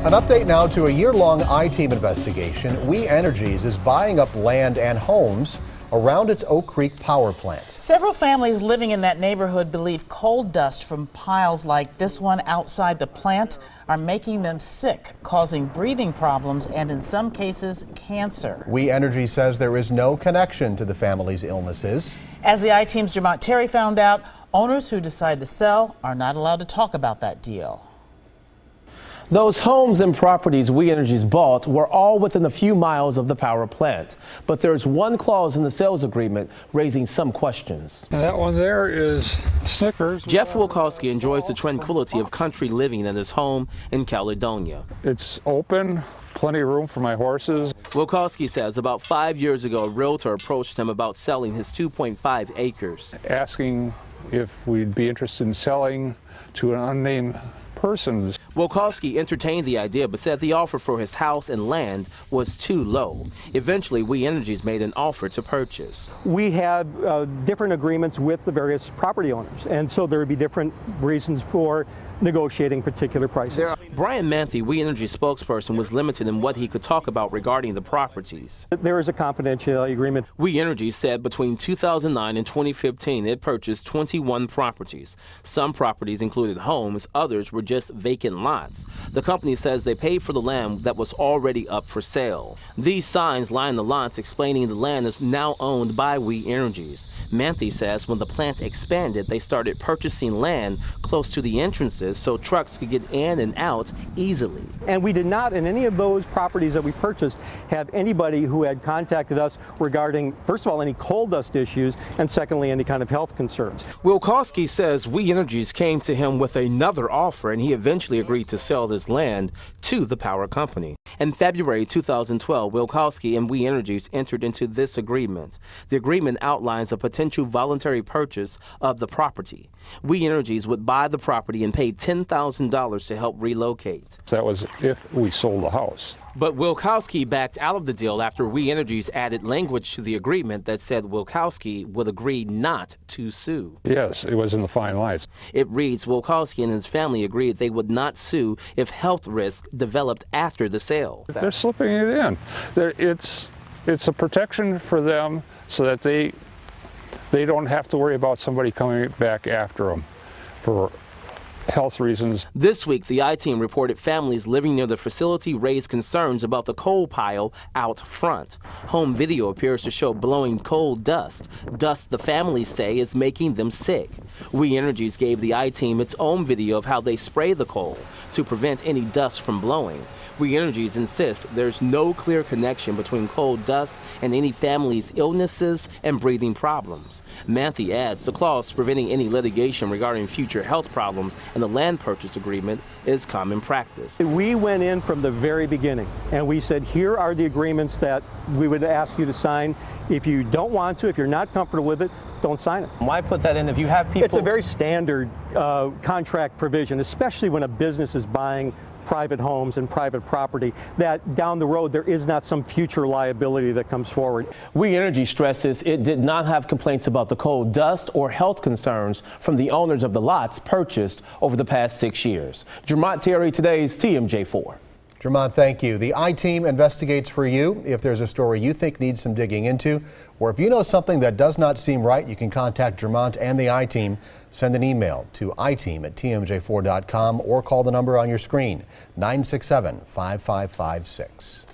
An update now to a year-long I-Team investigation. We Energies is buying up land and homes around its Oak Creek power plant. Several families living in that neighborhood believe coal dust from piles like this one outside the plant are making them sick, causing breathing problems and in some cases cancer. We Energies says there is no connection to the family's illnesses. As the I-Team's Jermont Terry found out, owners who decide to sell are not allowed to talk about that deal. Those homes and properties We Energies bought were all within a few miles of the power plant. But there's one clause in the sales agreement raising some questions. And that one there is Snickers. Jeff Wilkowski enjoys the tranquility of country living at his home in Caledonia. It's open, plenty of room for my horses. Wilkowski says about 5 years ago, a realtor approached him about selling his 2.5 acres. Asking if we'd be interested in selling to an unnamed person. Wilkowski entertained the idea but said the offer for his house and land was too low. Eventually, We Energies made an offer to purchase. We had different agreements with the various property owners, and so there would be different reasons for negotiating particular prices. Brian Manthe, We Energies spokesperson, was limited in what he could talk about regarding the properties. There is a confidentiality agreement. We Energies said between 2009 and 2015 it purchased 21 properties. Some properties included homes, others were just vacant lots. The company says they paid for the land that was already up for sale. These signs line the lots explaining the land is now owned by We Energies. Manthe says when the plant expanded, they started purchasing land close to the entrances so trucks could get in and out easily. And we did not, in any of those properties that we purchased, have anybody who had contacted us regarding, first of all, any coal dust issues, and secondly, any kind of health concerns. Wilkowski says We Energies came to him with another offer, and he eventually agreed to sell this land to the power company. In February 2012, Wilkowski and We Energies entered into this agreement. The agreement outlines a potential voluntary purchase of the property. We Energies would buy the property and pay $10,000 to help relocate. That was if we sold the house. But Wilkowski backed out of the deal after We Energies added language to the agreement that said Wilkowski would agree not to sue. Yes, it was in the fine lines. It reads Wilkowski and his family agreed they would not sue if health risks developed after the sale. They're slipping it in. It's a protection for them so that they don't have to worry about somebody coming back after them for health reasons. This week, the I-Team reported families living near the facility raised concerns about the coal pile out front. Home video appears to show blowing coal dust the families say is making them sick. We Energies gave the I-Team its own video of how they spray the coal to prevent any dust from blowing. We Energies insists there's no clear connection between coal dust and any family's illnesses and breathing problems. Manthe adds the clause preventing any litigation regarding future health problems in the land purchase agreement is common practice. We went in from the very beginning and we said, here are the agreements that we would ask you to sign. If you don't want to, if you're not comfortable with it, don't sign it. Why put that in if you have people? It's a very standard contract provision, especially when a business is buying private homes and private property, that down the road there is not some future liability that comes forward. We Energy stresses it did not have complaints about the coal dust or health concerns from the owners of the lots purchased over the past 6 years. Jermont Terry, today's TMJ4. Jermont, thank you. The I-Team investigates for you. If there's a story you think needs some digging into, or if you know something that does not seem right, you can contact Jermont and the I-Team. Send an email to iteam@tmj4.com or call the number on your screen, 967-5556.